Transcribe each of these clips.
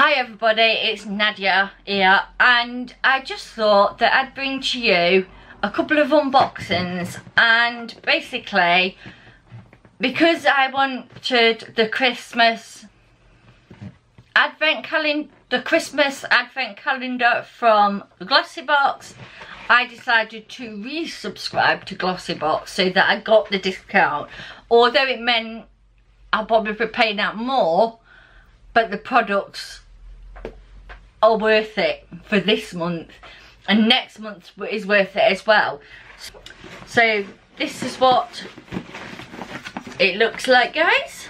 Hi everybody, it's Nadia here, and I just thought that I'd bring to you a couple of unboxings. And basically, because I wanted the Christmas advent calendar, from the Glossy Box, I decided to resubscribe to Glossy Box so that I got the discount. Although it meant I'll probably be paying out more, but the products are worth it for this month, and next month is worth it as well. So this is what it looks like, guys,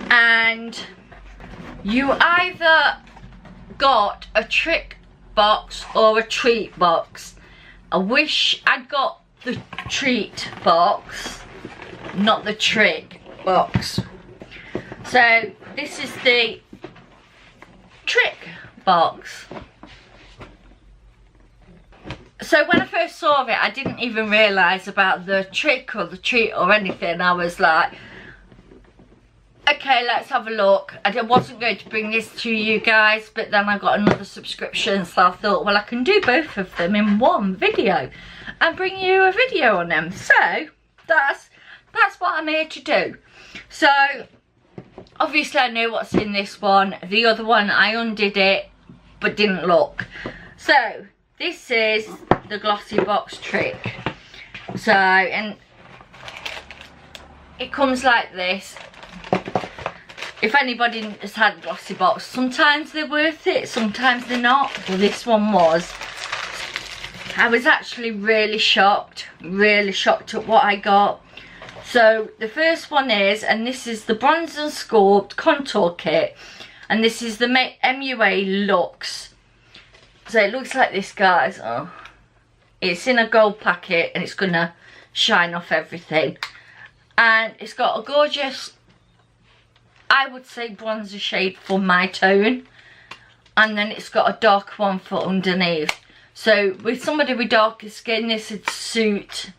and you either got a trick box or a treat box. I wish I'd got the treat box, not the trick box. So this is the trick box. So when I first saw it, I didn't even realise about the trick or the treat or anything. I was like, okay, let's have a look. I wasn't going to bring this to you guys, but then I got another subscription, so I thought, well, I can do both of them in one video and bring you a video on them. So that's what I'm here to do. So obviously I know what's in this one. The other one, I undid it but didn't look. So this is the Glossy Box trick. So, and it comes like this. If anybody has had a Glossy Box, sometimes they're worth it, sometimes they're not. Well, this one was. I was actually really shocked at what I got. So the first one is, and this is the Bronze and Sculpt Contour Kit, and this is the MUA Luxe. So it looks like this, guys. Oh, it's in a gold packet and it's gonna shine off everything. And it's got a gorgeous, I would say, bronzer shade for my tone, and then it's got a dark one for underneath. So with somebody with darker skin, this would suit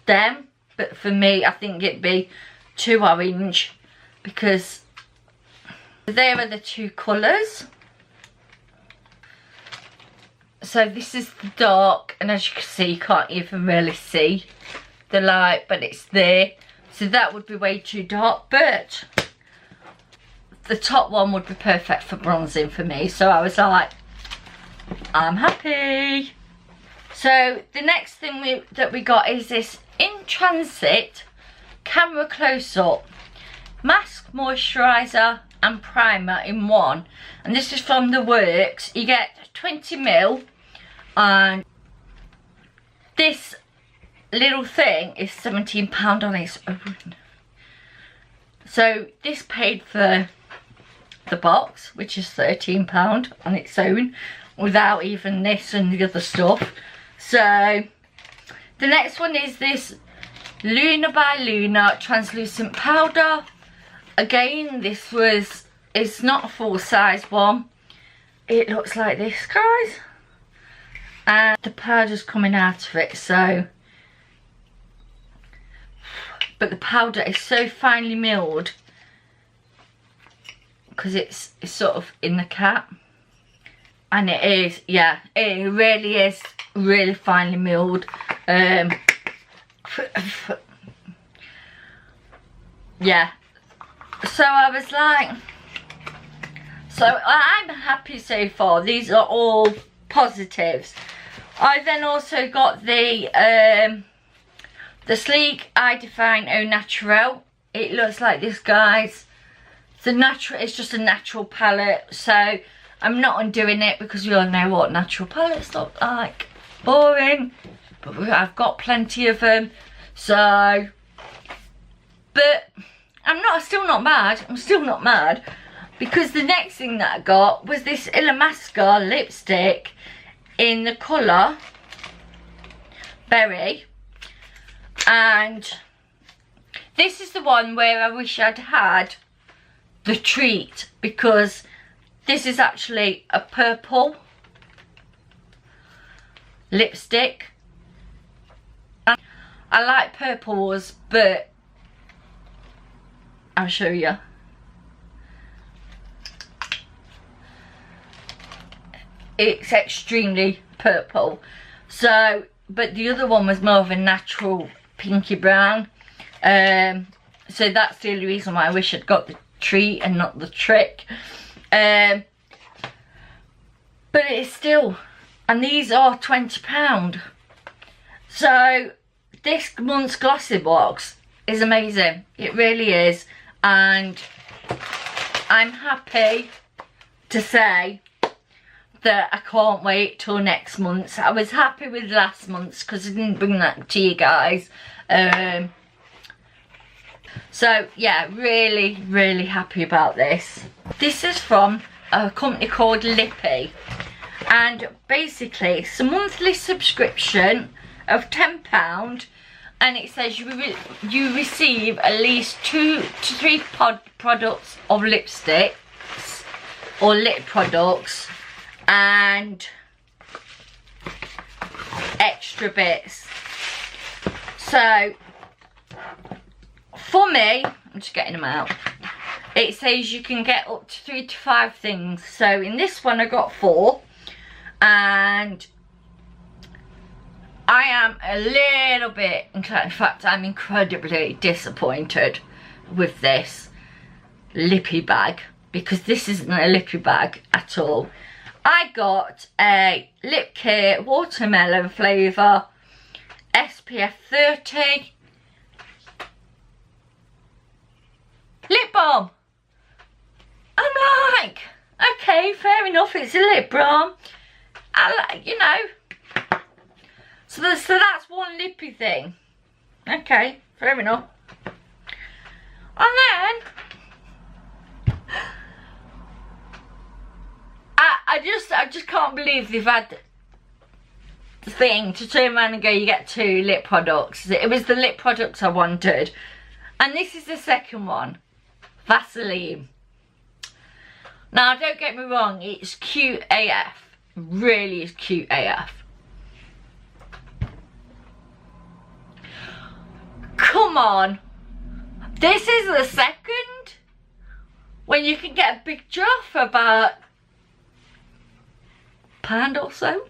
them, but for me, I think it'd be too orange, because there are the two colours. So this is the dark, and as you can see, you can't even really see the light, but it's there. So that would be way too dark, but the top one would be perfect for bronzing for me. So I was like, I'm happy. So the next thing that we got is this In Transit Camera Close-Up Mask, Moisturiser and Primer in one. And this is from The Works. You get 20ml, and this little thing is £17 on its own. So this paid for the box, which is £13 on its own, without even this and the other stuff. So the next one is this Luna by Luna translucent powder. Again, it's not a full size one. It looks like this, guys, and the powder's coming out of it. So, but the powder is so finely milled because it's sort of in the cap, and it is, yeah, it really is really finely milled. Yeah, so I was like, so I'm happy so far. These are all positives. I then also got the Sleek Eye Define Au Naturel. It looks like this, guys. It's just a natural palette, so I'm not undoing it because we all know what natural palettes look like. Boring, but I've got plenty of them. So, but I'm still not mad. I'm still not mad, because the next thing that I got was this LLAMASQUA lipstick in the colour Berry, and this is the one where I wish I'd had the treat, because this is actually a purple lipstick. I like purples, but I'll show you. it's extremely purple. So, but the other one was more of a natural pinky brown. So that's the only reason why I wish I'd got the treat and not the trick. But it's still, and these are £20. So this month's glossy box is amazing. It really is. And I'm happy to say that I can't wait till next month's. I was happy with last month's because I didn't bring that to you guys. So yeah, really, really happy about this. This is from a company called Lippie, and basically it's a monthly subscription of £10, and it says you receive at least 2 to 3 products of lipsticks or lip products and extra bits. So for me, I'm just getting them out, it says you can get up to 3 to 5 things. So in this one I got 4, and I am a little bit, in fact I'm incredibly disappointed with this Lippie bag, because this isn't a Lippie bag at all. I got a lip kit, watermelon flavour, SPF 30 lip balm. I'm like, okay, fair enough, it's a lip balm. You know. So that's one lippy thing. Okay, fair enough. And then I just can't believe they've had the thing to turn around and go, you get 2 lip products. It was the lip products I wanted. And this is the second one. Vaseline. Now don't get me wrong, it's cute AF. Really is cute AF. Come on. This is the second when you can get a big jar for about £1 or so.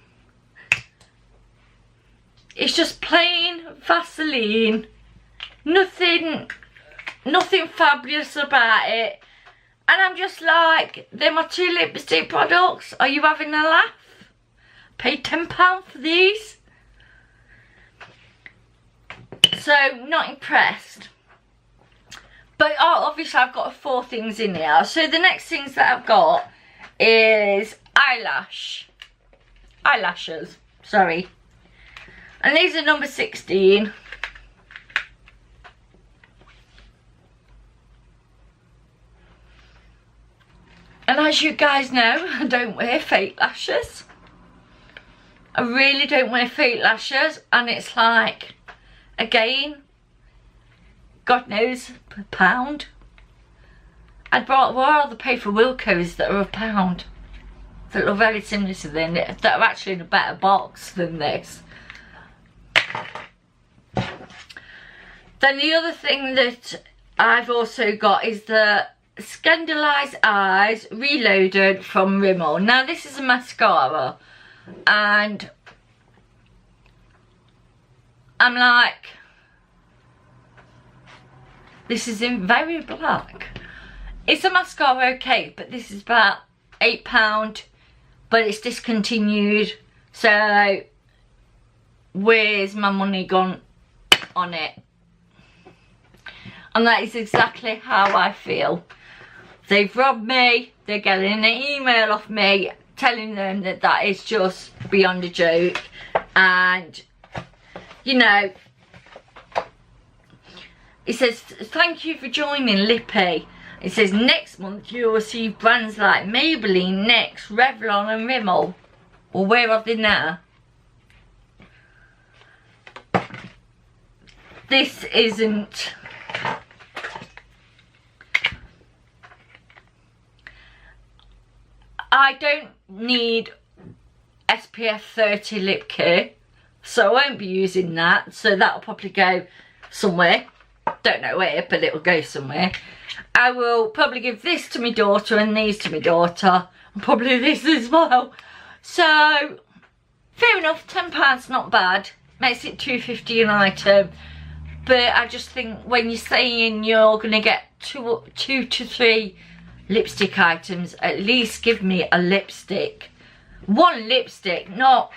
It's just plain Vaseline. Nothing fabulous about it. And I'm just like, they're my 2 lipstick products. Are you having a laugh? Paid £10 for these. So, not impressed. But obviously I've got 4 things in here. So the next things that I've got is eyelashes. Sorry. And these are number 16. And as you guys know, I don't wear fake lashes. I really don't wear fake lashes. And it's like, again, God knows, £1. I'd rather pay for Wilko's that are £1. That look very similar to them, that are actually in a better box than this. Then the other thing that I've also got is the Scandalised Eyes Reloaded from Rimmel. Now this is a mascara, and I'm like, this is in very black. It's a mascara, okay, but this is about £8, but it's discontinued. So where's my money gone on it? And that is exactly how I feel. They've robbed me. They're getting an email off me telling them that that is just beyond a joke. And, you know, it says, thank you for joining Lippie. It says, next month you'll receive brands like Maybelline, NYX, Revlon and Rimmel. Well, where are they now? This isn't... I don't need SPF 30 lip care, so I won't be using that. So that'll probably go somewhere. Don't know where, but it'll go somewhere. I will probably give this to my daughter and these to my daughter. And probably this as well. So fair enough, £10 not bad, makes it £2.50 an item. But I just think when you're saying you're gonna get two to three lipstick items, at least give me a lipstick. One lipstick, not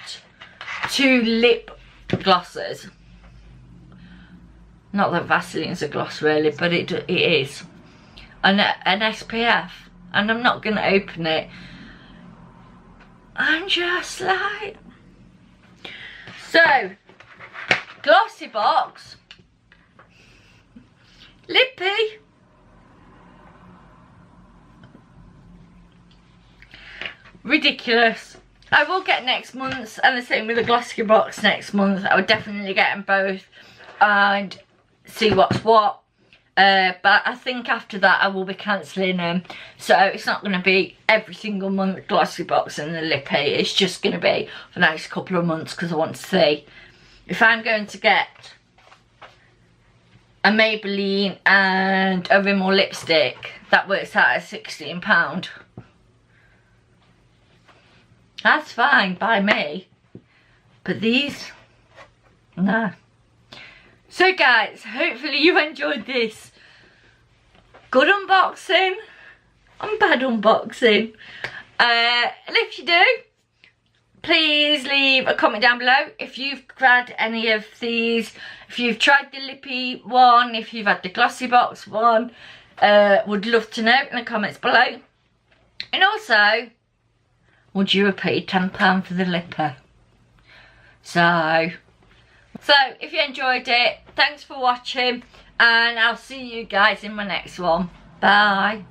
2 lip glosses. Not that Vaseline's a gloss really, but it is. An SPF, and I'm not gonna open it. I'm just like... So, glossy box. Lippie. Ridiculous. I will get next month's, and the same with the glossy box next month. I would definitely get them both and see what's what. But I think after that I will be cancelling them. So it's not going to be every single month glossy box and the Lippie. It's just going to be for the next couple of months because I want to see if I'm going to get a Maybelline and a Rimmel lipstick. That works out at £16. That's fine by me. But these, no. So guys, hopefully you enjoyed this good unboxing and bad unboxing. And if you do, please leave a comment down below if you've had any of these, if you've tried the Lippie one, if you've had the glossy box one. Would love to know in the comments below. And also, would you have paid £10 for the Lippie? So if you enjoyed it, thanks for watching, and I'll see you guys in my next one. Bye.